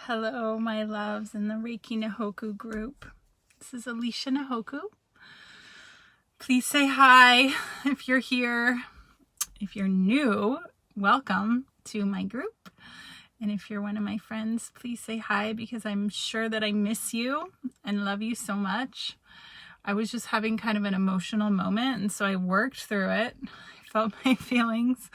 Hello, my loves in the Reiki Nahoku group. This is Alicia Nahoku. Please say hi if you're here. If you're new, welcome to my group. And if you're one of my friends, please say hi because I'm sure that I miss you and love you so much. I was just having kind of an emotional moment, and so I worked through it. I felt my feelings,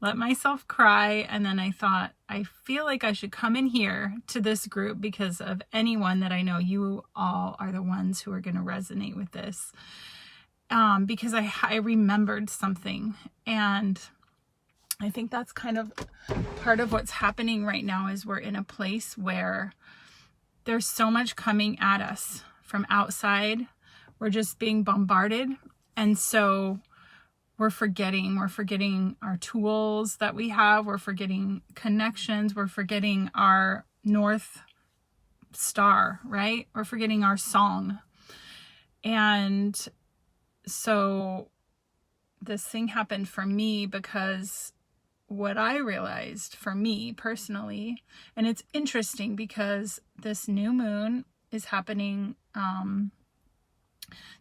let myself cry, and then I thought, I feel like I should come in here to this group because of anyone that I know. You all are the ones who are going to resonate with this. Because I remembered something, and I think that's kind of part of what's happening right now is we're in a place where there's so much coming at us from outside. We're just being bombarded, and so we're forgetting our tools that we have. We're forgetting connections. We're forgetting our North Star, right? We're forgetting our song. And so this thing happened for me because what I realized for me personally, and it's interesting because this new moon is happening.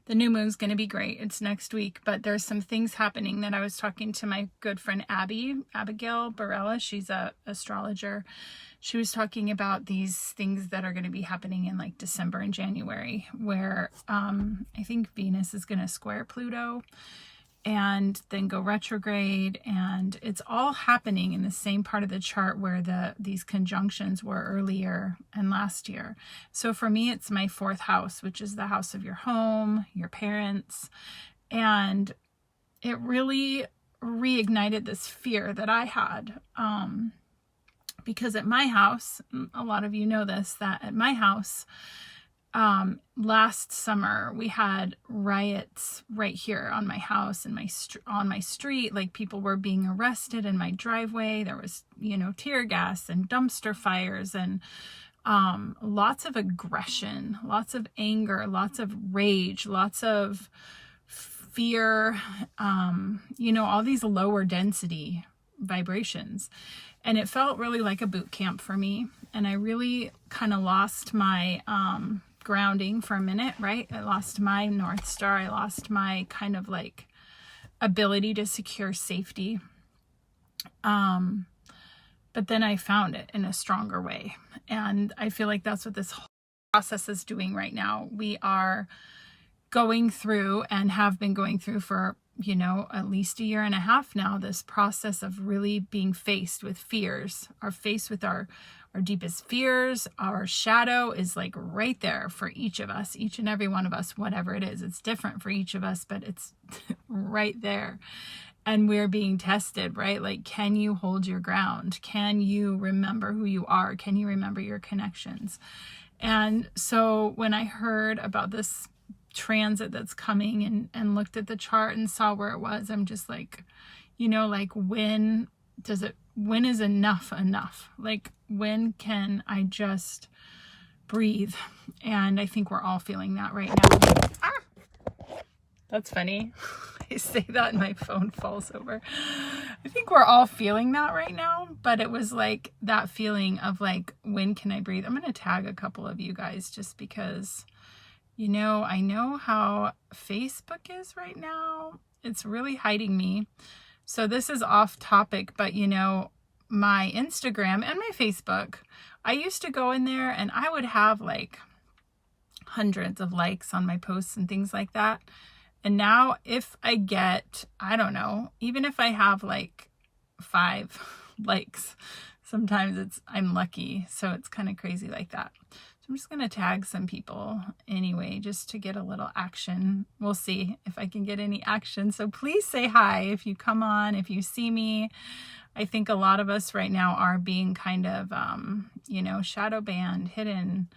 The new moon's going to be great. It's next week, but there's some things happening that I was talking to my good friend Abigail Barella. She's a astrologer. She was talking about these things that are going to be happening in like December and January, where I think Venus is going to square Pluto and then go retrograde, and it's all happening in the same part of the chart where these conjunctions were earlier and last year. So for me, it's my fourth house, which is the house of your home, your parents, and it really reignited this fear that I had, because at my house, a lot of you know this, that at my house, last summer we had riots right here on my house and on my street. Like, people were being arrested in my driveway. There was, tear gas and dumpster fires and lots of aggression, lots of anger, lots of rage, lots of fear, all these lower density vibrations. And it felt really like a boot camp for me. And I really kind of lost my grounding for a minute, right? I lost my North Star. I lost my kind of like ability to secure safety. But then I found it in a stronger way. And I feel like that's what this whole process is doing right now. We are going through and have been going through for, at least a year and a half now, this process of really being faced with fears, faced with our deepest fears. Our shadow is like right there for each of us, each and every one of us, whatever it is. It's different for each of us, but it's right there. And we're being tested, right? Like, can you hold your ground? Can you remember who you are? Can you remember your connections? And so when I heard about this transit that's coming and looked at the chart and saw where it was, I'm just like, when is enough? Like, when can I just breathe? And I think we're all feeling that right now. That's funny. I say that and my phone falls over. I think we're all feeling that right now, but it was like that feeling of like, when can I breathe? I'm going to tag a couple of you guys just because, I know how Facebook is right now. It's really hiding me. So this is off topic, but my Instagram and my Facebook, I used to go in there and I would have like hundreds of likes on my posts and things like that. And now if I get, I don't know, even if I have like 5 likes, sometimes I'm lucky. So it's kind of crazy like that. So I'm just going to tag some people anyway, just to get a little action. We'll see if I can get any action. So please say hi if you come on, if you see me. I think a lot of us right now are being kind of, shadow banned, hidden.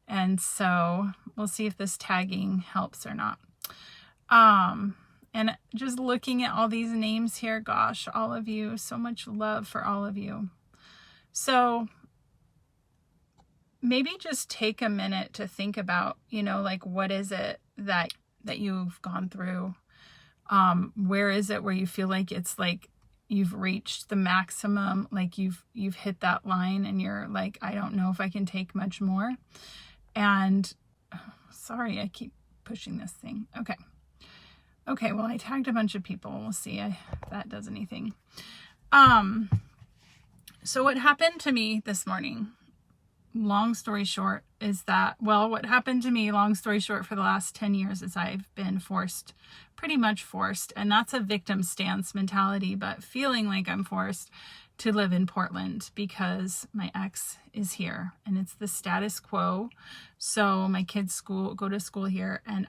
And so we'll see if this tagging helps or not. And just looking at all these names here, gosh, all of you, so much love for all of you. So maybe just take a minute to think about, like, what is it that you've gone through? Where is it where you feel like it's like you've reached the maximum, like you've hit that line and you're like, I don't know if I can take much more. And sorry, I keep pushing this thing. Okay, well, I tagged a bunch of people. We'll see if that does anything. So what happened to me this morning, long story short, is that, well, what happened to me, long story short, for the last 10 years is I've been pretty much forced, and that's a victim stance mentality, but feeling like I'm forced to live in Portland because my ex is here and it's the status quo. So my kids go to school here, and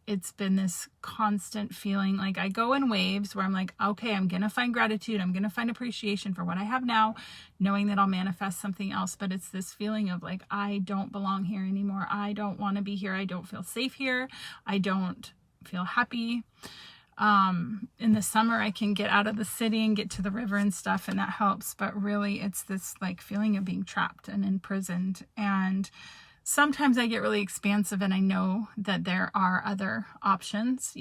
it's been this constant feeling like I go in waves where I'm like, okay, I'm going to find gratitude. I'm going to find appreciation for what I have now, knowing that I'll manifest something else. But it's this feeling of like, I don't belong here anymore. I don't want to be here. I don't feel safe here. I don't feel happy. In the summer, I can get out of the city and get to the river and stuff, and that helps. But really, it's this like feeling of being trapped and imprisoned. And sometimes I get really expansive, and I know that there are other options,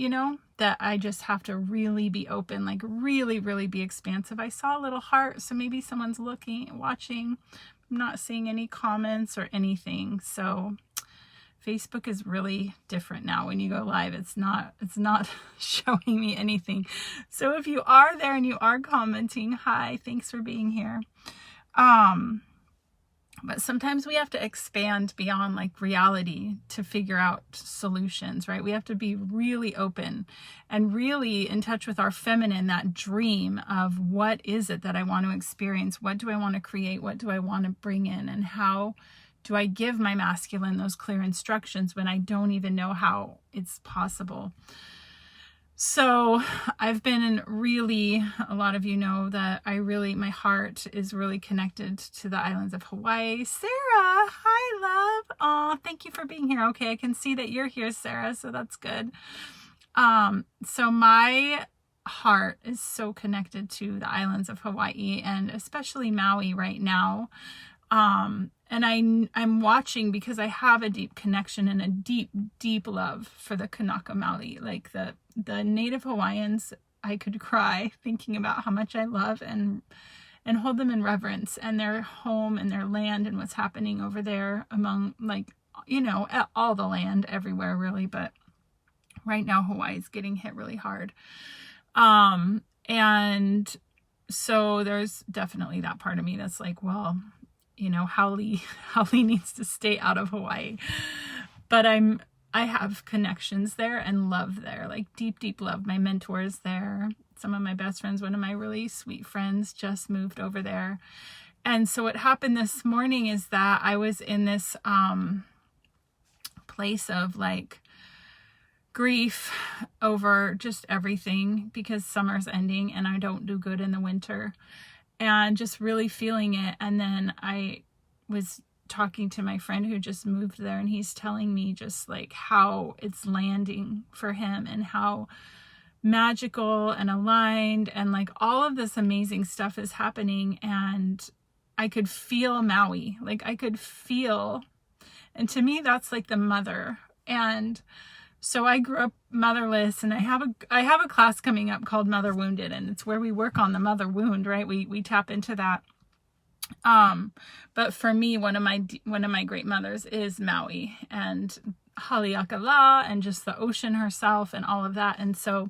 that I just have to really be open, like really, really be expansive. I saw a little heart, so maybe someone's watching. I'm not seeing any comments or anything. So Facebook is really different now. When you go live, it's not showing me anything. So if you are there and you are commenting, hi, thanks for being here. But sometimes we have to expand beyond like reality to figure out solutions, right? We have to be really open and really in touch with our feminine, that dream of what is it that I want to experience? What do I want to create? What do I want to bring in? And how do I give my masculine those clear instructions when I don't even know how it's possible? So I've been a lot of you know that my heart is really connected to the islands of Hawaii. Sarah, hi love. Oh, thank you for being here. Okay, I can see that you're here, Sarah, so that's good. So my heart is so connected to the islands of Hawaii and especially Maui right now. And I'm watching because I have a deep connection and a deep, deep love for the Kanaka Maoli, like the Native Hawaiians. I could cry thinking about how much I love and hold them in reverence, and their home and their land and what's happening over there among all the land everywhere really. But right now Hawaii is getting hit really hard. And so there's definitely that part of me that's like, well, Howley needs to stay out of Hawaii. But I have connections there and love there, like deep, deep love. My mentor is there. Some of my best friends, one of my really sweet friends just moved over there. And so what happened this morning is that I was in this place of like grief over just everything because summer's ending and I don't do good in the winter. And just really feeling it. And then I was talking to my friend who just moved there, and he's telling me just like how it's landing for him and how magical and aligned and like all of this amazing stuff is happening. And I could feel Maui, like I could feel, and to me that's like the mother. And so I grew up motherless, and I have a class coming up called Mother Wounded, and it's where we work on the mother wound, right? We tap into that. But for me, one of my great mothers is Maui and Haleakala and just the ocean herself and all of that. And so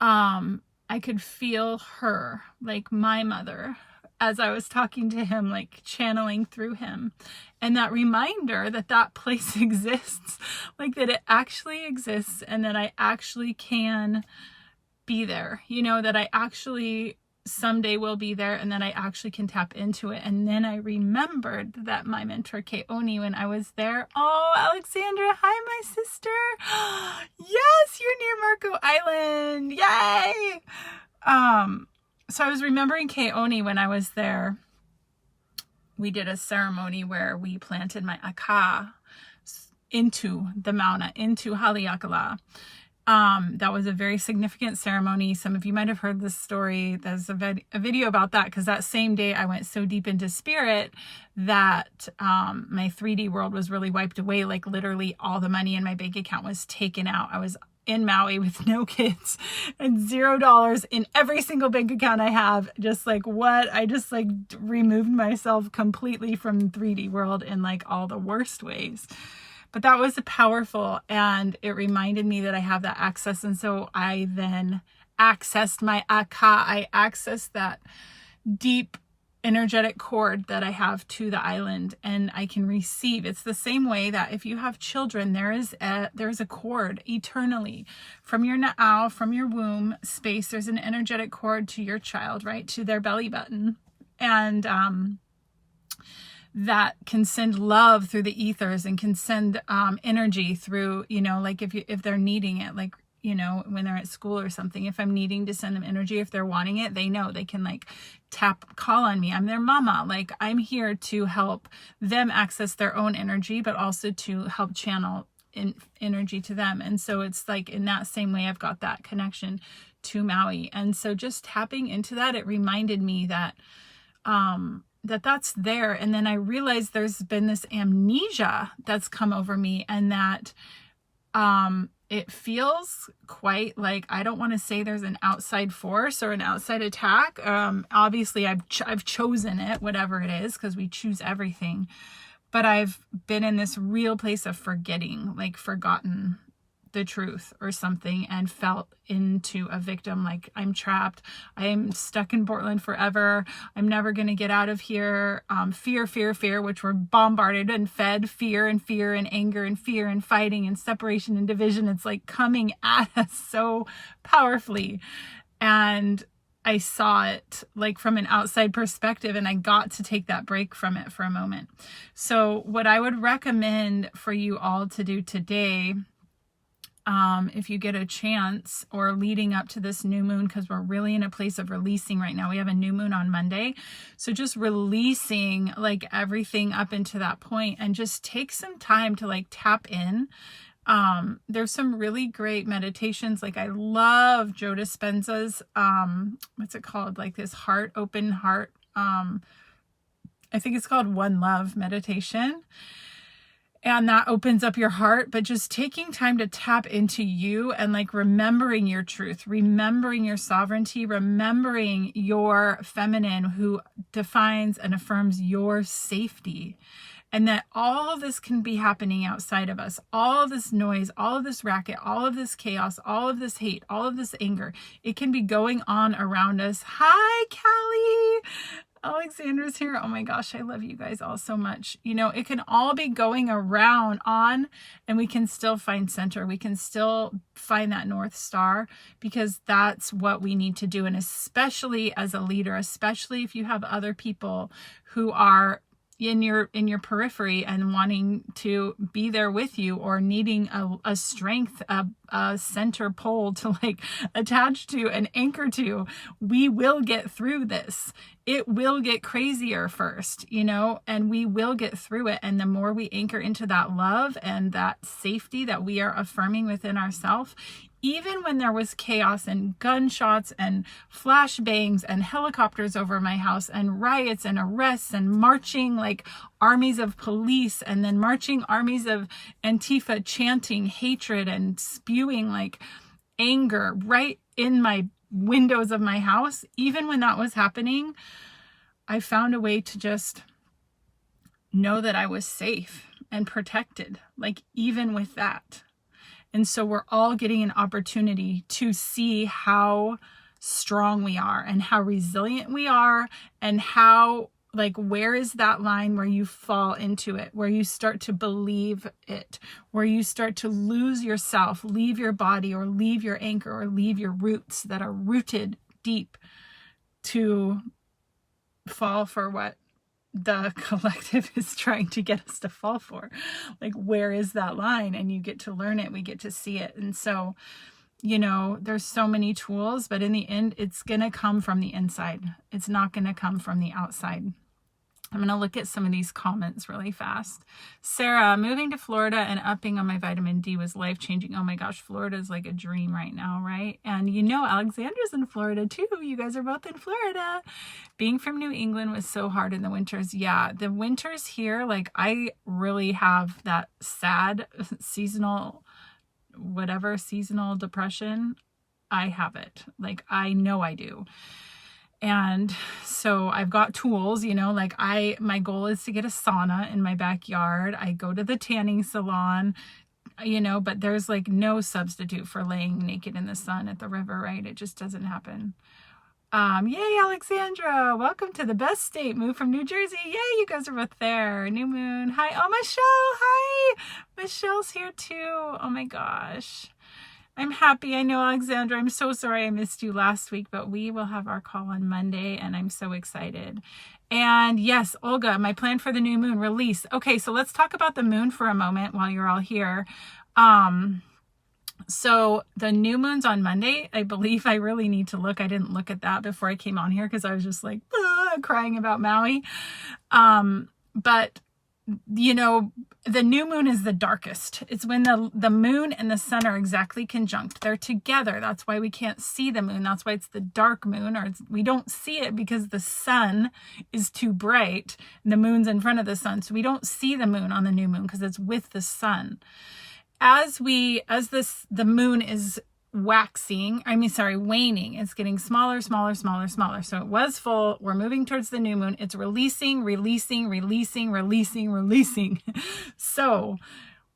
I could feel her, like my mother, as I was talking to him, like channeling through him. And that reminder that place exists, like that it actually exists and that I actually can be there, that I actually someday will be there and that I actually can tap into it. And then I remembered that my mentor, Keoni, when I was there, oh, Alexandra, hi, my sister. Yes, you're near Marco Island. Yay. So I was remembering Keoni when I was there. We did a ceremony where we planted my aka into the mauna, into Haleakala. That was a very significant ceremony. Some of you might have heard this story. There's a video about that because that same day I went so deep into spirit that my 3D world was really wiped away. Like literally all the money in my bank account was taken out. I was in Maui with no kids and $0 in every single bank account I have. Just like what? I just like removed myself completely from 3D world in like all the worst ways. But that was powerful, and it reminded me that I have that access. And so I then accessed my aka. I accessed that deep energetic cord that I have to the island, and I can receive. It's the same way that if you have children, there's a cord eternally from your na'au, from your womb space. There's an energetic cord to your child, right, to their belly button, and that can send love through the ethers and can send energy through, you know, like if they're needing it, like, you know, when they're at school or something, if I'm needing to send them energy, if they're wanting it, they know they can like call on me. I'm their mama. Like I'm here to help them access their own energy, but also to help channel energy to them. And so it's like in that same way, I've got that connection to Maui. And so just tapping into that, it reminded me that, that's there. And then I realized there's been this amnesia that's come over me, and that, it feels quite like, I don't want to say there's an outside force or an outside attack. Obviously I've chosen it, whatever it is, because we choose everything. But I've been in this real place of forgetting, like forgotten the truth or something, and felt into a victim, like I'm trapped. I am stuck in Portland forever. I'm never going to get out of here. Fear, which we're bombarded and fed fear and anger and fear and fighting and separation and division. It's like coming at us so powerfully. And I saw it like from an outside perspective, and I got to take that break from it for a moment. So what I would recommend for you all to do today, if you get a chance, or leading up to this new moon, because we're really in a place of releasing right now. We have a new moon on Monday. So just releasing like everything up into that point, and just take some time to like tap in. There's some really great meditations. Like I love Joe Dispenza's, what's it called? Like this open heart. I think it's called One Love meditation. And that opens up your heart, but just taking time to tap into you and like remembering your truth, remembering your sovereignty, remembering your feminine who defines and affirms your safety. And that all of this can be happening outside of us. All of this noise, all of this racket, all of this chaos, all of this hate, all of this anger. It can be going on around us. Hi, Callie. Alexandra's here. Oh my gosh, I love you guys all so much. You know, it can all be going around on, and we can still find center. We can still find that North Star, because that's what we need to do. And especially as a leader, especially if you have other people who are in your periphery and wanting to be there with you, or needing a strength, a center pole to like attach to and anchor to, we will get through this. It will get crazier first, you know, and we will get through it. And the more we anchor into that love and that safety that we are affirming within ourselves, even when there was chaos and gunshots and flashbangs and helicopters over my house and riots and arrests and marching like armies of police, and then marching armies of Antifa chanting hatred and spewing like anger right in my windows of my house, even when that was happening, I found a way to just know that I was safe and protected, like even with that. And so we're all getting an opportunity to see how strong we are and how resilient we are, and how, like, where is that line where you fall into it, where you start to believe it, where you start to lose yourself, leave your body, or leave your anchor, or leave your roots that are rooted deep, to fall for what the collective is trying to get us to fall for. Like, where is that line? And you get to learn it. We get to see it. And so, you know, there's so many tools, but in the end, it's going to come from the inside. It's not going to come from the outside. I'm going to look at some of these comments really fast. Sarah, moving to Florida and upping on my vitamin D was life-changing. Oh my gosh, Florida is like a dream right now, right? And you know, Alexandra's in Florida too. You guys are both in Florida. Being from New England was so hard in the winters. Yeah, the winters here, like I really have that sad seasonal whatever seasonal depression, I have it. Like, I know I do. And so I've got tools, like my goal is to get a sauna in my backyard. I go to the tanning salon, but there's like no substitute for laying naked in the sun at the river, right? It just doesn't happen. Yay, Alexandra. Welcome to the best state. Moved from New Jersey. Yay, you guys are both there. New moon. Hi. Oh, Michelle. Hi. Michelle's here too. Oh my gosh. I'm happy. I know, Alexandra, I'm so sorry I missed you last week, but we will have our call on Monday and I'm so excited. And yes, Olga, my plan for the new moon release. Okay, so let's talk about the moon for a moment while you're all here. So the new moon's on Monday. I believe I really need to look. I didn't look at that before I came on here because I was just like crying about Maui. But the new moon is the darkest. It's when the moon and the sun are exactly conjunct. They're together. That's why we can't see the moon. That's why it's the dark moon, or we don't see it because the sun is too bright. And the moon's in front of the sun. So we don't see the moon on the new moon because it's with the sun. The moon is waning. It's getting smaller. So it was full. We're moving towards the new moon. It's releasing. So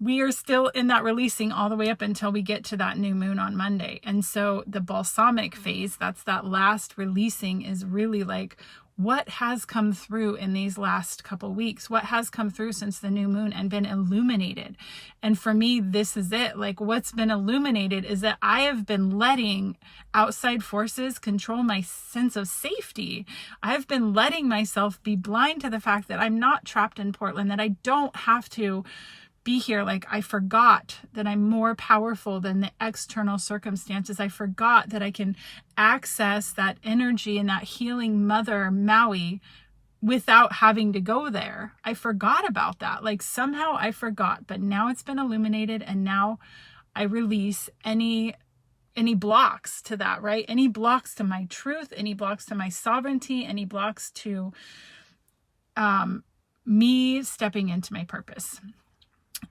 we are still in that releasing all the way up until we get to that new moon on Monday. And so the balsamic phase, that's that last releasing, is really like, what has come through in these last couple weeks? What has come through since the new moon and been illuminated? And for me, this is it. Like, what's been illuminated is that I have been letting outside forces control my sense of safety. I've been letting myself be blind to the fact that I'm not trapped in Portland, that I don't have to be here. Like, I forgot that I'm more powerful than the external circumstances. I forgot that I can access that energy and that healing mother Maui without having to go there. I forgot about that. Like, somehow I forgot, but now it's been illuminated, and now I release any blocks to that, right? Any blocks to my truth, any blocks to my sovereignty, any blocks to me stepping into my purpose.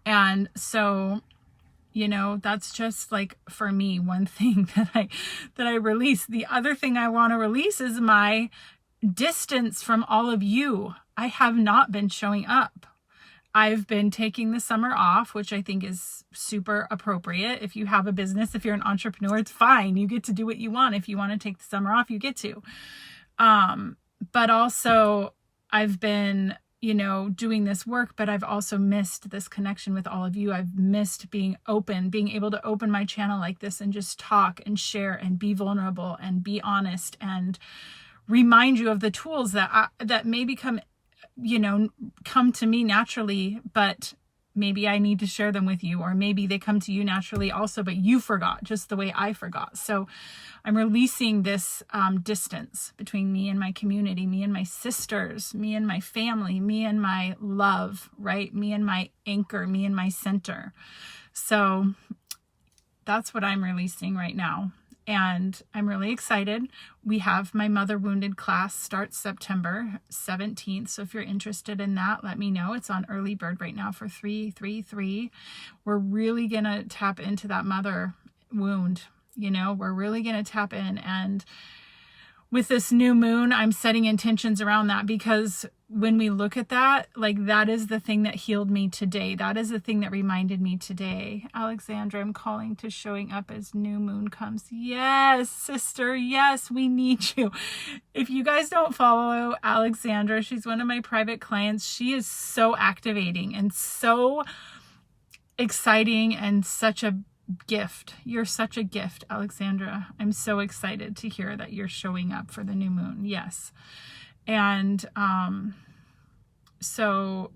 And so, that's just like, for me, one thing that I release. The other thing I want to release is my distance from all of you. I have not been showing up. I've been taking the summer off, which I think is super appropriate. If you have a business, if you're an entrepreneur, it's fine. You get to do what you want. If you want to take the summer off, you get to. But also I've been doing this work, but I've also missed this connection with all of you. I've missed being able to open my channel like this and just talk and share and be vulnerable and be honest and remind you of the tools that maybe come to me naturally, but maybe I need to share them with you, or maybe they come to you naturally also, but you forgot just the way I forgot. So I'm releasing this distance between me and my community, me and my sisters, me and my family, me and my love, right? Me and my anchor, me and my center. So that's what I'm releasing right now. And I'm really excited. We have my Mother Wounded class starts September 17th. So if you're interested in that, let me know. It's on early bird right now for $333. We're really going to tap into that mother wound. We're really going to tap in. And with this new moon, I'm setting intentions around that, because when we look at that, like, that is the thing that healed me today. That is the thing that reminded me today. Alexandra, I'm calling to showing up as new moon comes. Yes, sister. Yes, we need you. If you guys don't follow Alexandra, she's one of my private clients. She is so activating and so exciting and such a gift. You're such a gift, Alexandra. I'm so excited to hear that you're showing up for the new moon. Yes. And so,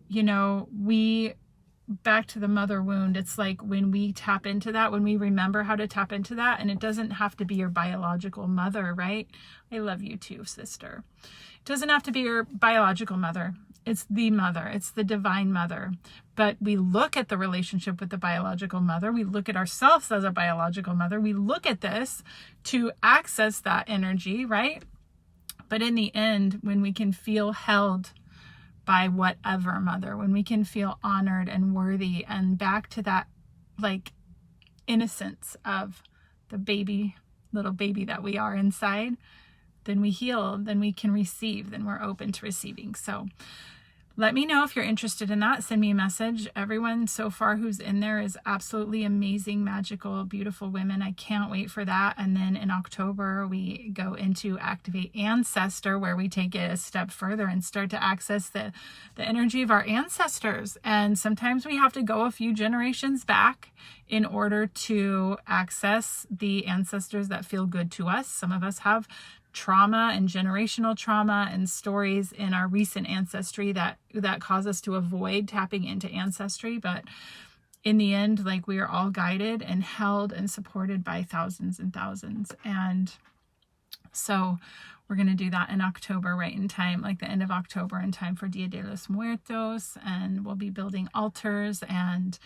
back to the mother wound, it's like when we tap into that, when we remember how to tap into that, and it doesn't have to be your biological mother, right? I love you too, sister. It doesn't have to be your biological mother. It's the mother. It's the divine mother. But we look at the relationship with the biological mother. We look at ourselves as a biological mother. We look at this to access that energy, right? But in the end, when we can feel held by whatever mother, when we can feel honored and worthy and back to that, like, innocence of the little baby that we are inside, then we heal, then we can receive, then we're open to receiving. So let me know if you're interested in that. Send me a message. Everyone so far who's in there is absolutely amazing, magical, beautiful women. I can't wait for that. And then in October, we go into Activate Ancestor, where we take it a step further and start to access the energy of our ancestors. And sometimes we have to go a few generations back in order to access the ancestors that feel good to us. Some of us have trauma and generational trauma and stories in our recent ancestry that cause us to avoid tapping into ancestry. But in the end, like, we are all guided and held and supported by thousands and thousands. And so we're going to do that in October, right in time, like the end of October, in time for Dia de los Muertos. And we'll be building altars, and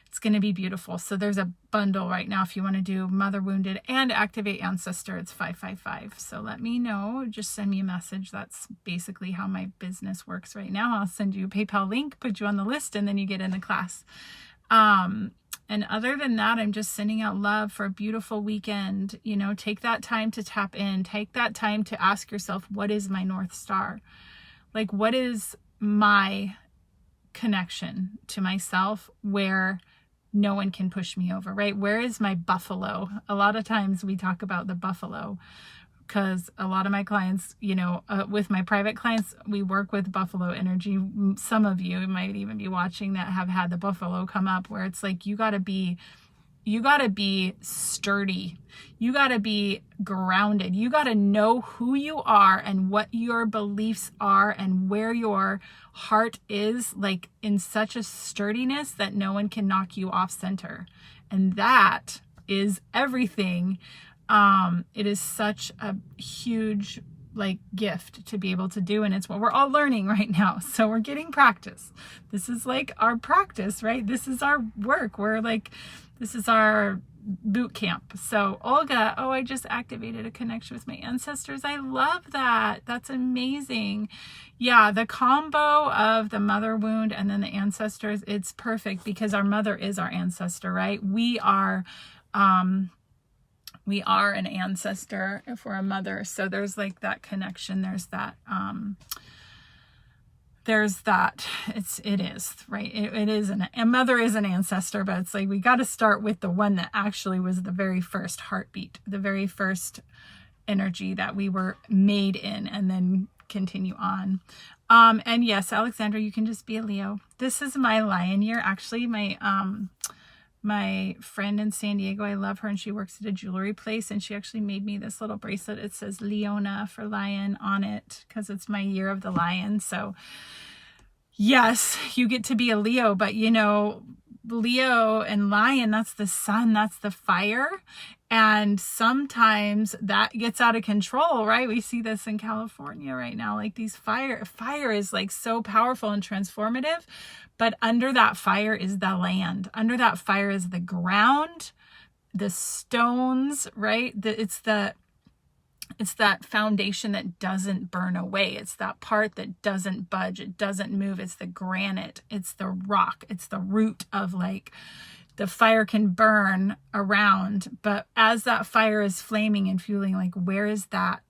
it's going to be beautiful. So there's a bundle right now if you want to do Mother Wounded and Activate Ancestor. It's $555. So let me know. Just send me a message. That's basically how my business works right now. I'll send you a PayPal link, put you on the list, and then you get in the class. And other than that, I'm just sending out love for a beautiful weekend. You know, take that time to tap in. Take that time to ask yourself, what is my North Star? Like, what is my connection to myself where no one can push me over, right? Where is my buffalo? A lot of times we talk about the buffalo because a lot of my clients, you know, with my private clients, we work with buffalo energy. Some of you might even be watching that have had the buffalo come up, where it's like, you got to be sturdy. You got to be grounded. You got to know who you are and what your beliefs are and where your heart is, like, in such a sturdiness that no one can knock you off center. And that is everything. It is such a huge, like, gift to be able to do. And it's what we're all learning right now. So we're getting practice. This is like our practice, right? This is our work. This is our boot camp. So Olga, I just activated a connection with my ancestors. I love that. That's amazing. Yeah, the combo of the mother wound and then the ancestors, it's perfect because our mother is our ancestor, right? We are an ancestor if we're a mother. So there's like that connection. There's that, it is, right? It is a mother is an ancestor, but it's like, we got to start with the one that actually was the very first heartbeat, the very first energy that we were made in, and then continue on. And yes, Alexandra, you can just be a Leo. This is my lion year. Actually, my friend in San Diego, I love her, and she works at a jewelry place, and she actually made me this little bracelet. It says Leona for lion on it because it's my year of the lion. So yes, you get to be a Leo, but you know, Leo and lion, that's the sun, that's the fire. And sometimes that gets out of control, right? We see this in California right now, like these fire is like so powerful and transformative. But under that fire is the land. Under that fire is the ground, the stones, right? It's that foundation that doesn't burn away. It's that part that doesn't budge. It doesn't move. It's the granite. It's the rock. It's the root of, like, the fire can burn around. But as that fire is flaming and fueling, like, where is that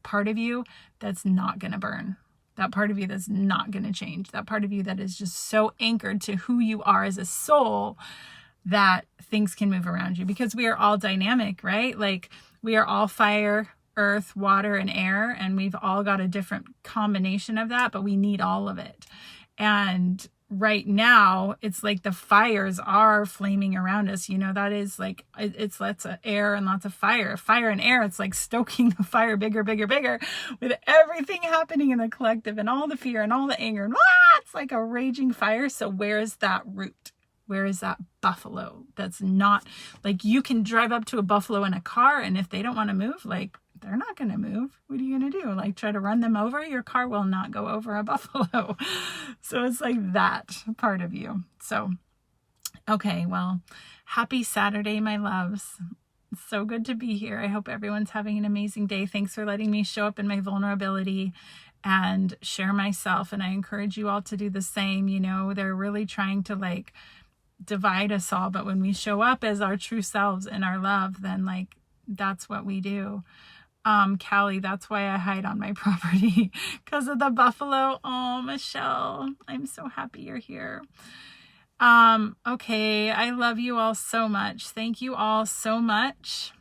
part of you that's not going to burn? That part of you that's not going to change. That part of you that is just so anchored to who you are as a soul that things can move around you, because we are all dynamic, right? Like, we are all fire, earth, water, and air, and we've all got a different combination of that, but we need all of it. And right now, it's like the fires are flaming around us. You know, that is like, it's lots of air and lots of fire. Fire and air, it's like stoking the fire bigger, bigger, bigger, with everything happening in the collective and all the fear and all the anger. And it's like a raging fire. So where is that root? Where is that buffalo? That's not, like, you can drive up to a buffalo in a car, and if they don't want to move, like, they're not going to move. What are you going to do? Like, try to run them over? Your car will not go over a buffalo. So it's like that part of you. So, okay, well, happy Saturday, my loves. It's so good to be here. I hope everyone's having an amazing day. Thanks for letting me show up in my vulnerability and share myself. And I encourage you all to do the same. You know, they're really trying to, like, divide us all. But when we show up as our true selves in our love, then like, that's what we do. Callie, that's why I hide on my property, because of the buffalo. Oh, Michelle, I'm so happy you're here. Okay, I love you all so much. Thank you all so much.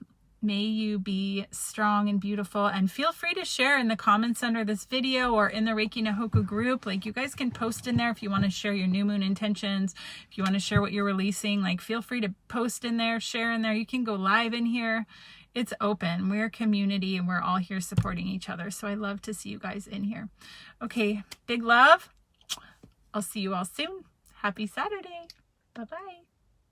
May you be strong and beautiful, and feel free to share in the comments under this video or in the Reiki Nahoku group. Like, you guys can post in there if you want to share your new moon intentions, if you want to share what you're releasing, like feel free to post in there, share in there. You can go live in here. It's open. We're a community and we're all here supporting each other. So I love to see you guys in here. Okay, big love. I'll see you all soon. Happy Saturday. Bye-bye.